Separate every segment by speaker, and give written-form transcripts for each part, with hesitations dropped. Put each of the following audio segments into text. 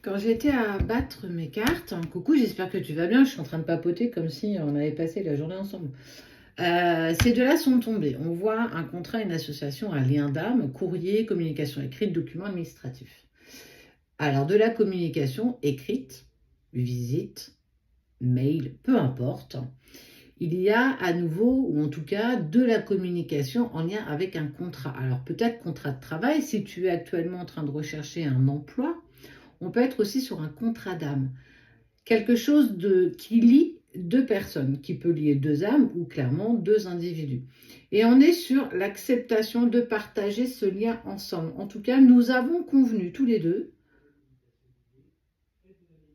Speaker 1: Quand j'étais à battre mes cartes, coucou, j'espère que tu vas bien. Je suis en train de papoter comme si on avait passé la journée ensemble. Ces deux-là sont tombés. On voit un contrat, une association, un lien d'âme, courrier, communication écrite, document administratif. Alors, de la communication écrite, visite, mail, peu importe, il y a à nouveau, ou en tout cas, de la communication en lien avec un contrat. Alors, peut-être contrat de travail, si tu es actuellement en train de rechercher un emploi, on peut être aussi sur un contrat d'âme. Quelque chose qui lie deux personnes, qui peut lier deux âmes ou clairement deux individus. Et on est sur l'acceptation de partager ce lien ensemble. En tout cas, nous avons convenu tous les deux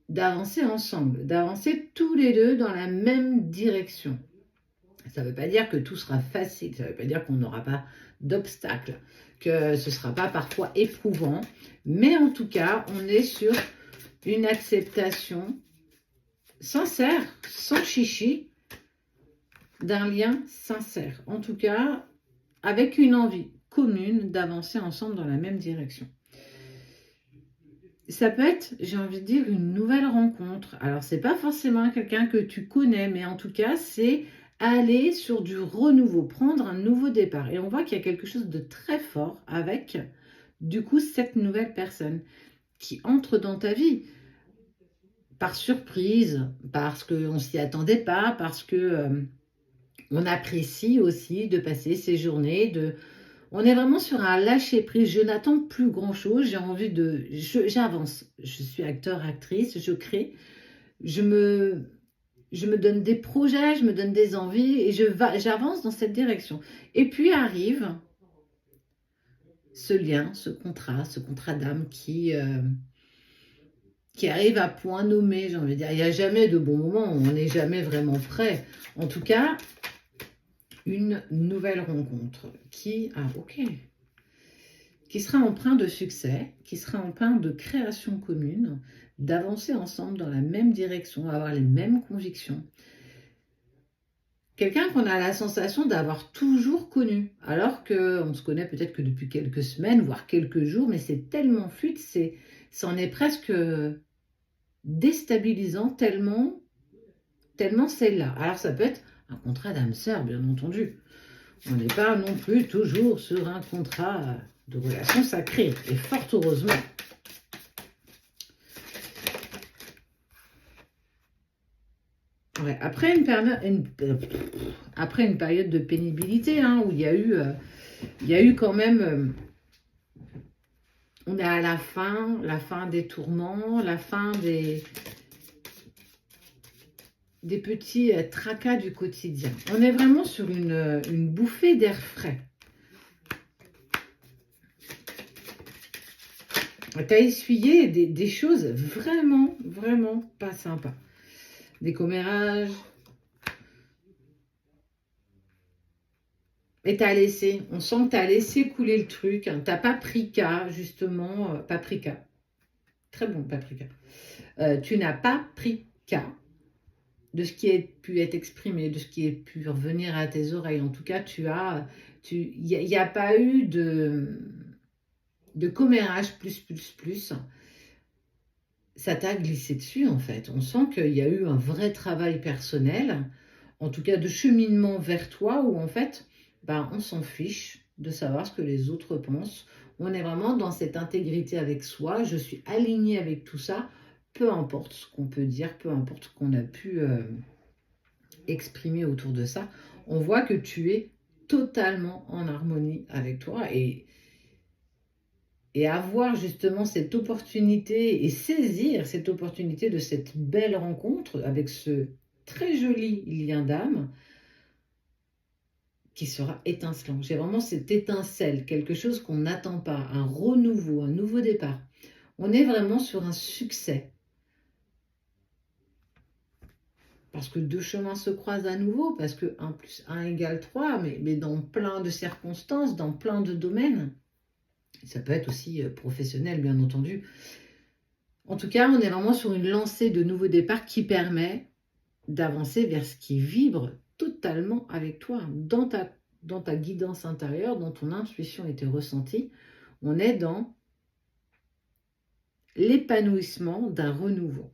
Speaker 1: d'avancer ensemble, d'avancer tous les deux dans la même direction. Ça ne veut pas dire que tout sera facile, ça ne veut pas dire qu'on n'aura pas d'obstacles, que ce ne sera pas parfois éprouvant, mais en tout cas, on est sur une acceptation sincère, sans chichi, d'un lien sincère. En tout cas, avec une envie commune d'avancer ensemble dans la même direction. Ça peut être, j'ai envie de dire, une nouvelle rencontre. Alors, c'est pas forcément quelqu'un que tu connais, mais en tout cas, c'est aller sur du renouveau, prendre un nouveau départ. Et on voit qu'il y a quelque chose de très fort avec, du coup, cette nouvelle personne qui entre dans ta vie par surprise, parce qu'on ne s'y attendait pas, parce que on apprécie aussi de passer ces journées. On est vraiment sur un lâcher-prise. Je n'attends plus grand-chose. J'ai envie de... J'avance. Je suis acteur, actrice, je crée. Je me, je me donne des projets, je me donne des envies et j'avance dans cette direction. Et puis arrive ce lien, ce contrat d'âme qui arrive à point nommé, j'ai envie de dire. Il n'y a jamais de bon moment, on n'est jamais vraiment prêt. En tout cas, une nouvelle rencontre qui sera empreinte de succès, qui sera empreinte de création commune, d'avancer ensemble dans la même direction, avoir les mêmes convictions. Quelqu'un qu'on a la sensation d'avoir toujours connu, alors qu'on se connaît peut-être que depuis quelques semaines, voire quelques jours, mais c'est tellement fluide, c'en est presque déstabilisant, tellement c'est là. Alors ça peut être un contrat d'âme sœur, bien entendu. On n'est pas non plus toujours sur un contrat de relation sacrée, et fort heureusement. Ouais, après une période de pénibilité, hein, où il y a eu quand même, on est à la fin des tourments, la fin des petits tracas du quotidien. On est vraiment sur une bouffée d'air frais. Tu as essuyé des choses vraiment, vraiment pas sympas. Des commérages. Et t'as laissé, on sent que tu as laissé couler le truc. Hein. Tu n'as pas pris cas, justement, paprika. Très bon, paprika. Tu n'as pas pris cas de ce qui a pu être exprimé, de ce qui a pu revenir à tes oreilles. En tout cas, il n'y a pas eu de commérage plus. Ça t'a glissé dessus, en fait. On sent qu'il y a eu un vrai travail personnel, en tout cas de cheminement vers toi, où en fait, on s'en fiche de savoir ce que les autres pensent. On est vraiment dans cette intégrité avec soi. Je suis alignée avec tout ça, peu importe ce qu'on peut dire, peu importe ce qu'on a pu exprimer autour de ça. On voit que tu es totalement en harmonie avec toi et avoir justement cette opportunité et saisir cette opportunité de cette belle rencontre avec ce très joli lien d'âme qui sera étincelant. J'ai vraiment cette étincelle, quelque chose qu'on n'attend pas, un renouveau, un nouveau départ. On est vraiment sur un succès. Parce que deux chemins se croisent à nouveau, parce que 1 + 1 = 3, mais dans plein de circonstances, dans plein de domaines. Ça peut être aussi professionnel, bien entendu. En tout cas, on est vraiment sur une lancée de nouveaux départs qui permet d'avancer vers ce qui vibre totalement avec toi, dans ta guidance intérieure, dans ton intuition et tes ressentis. On est dans l'épanouissement d'un renouveau.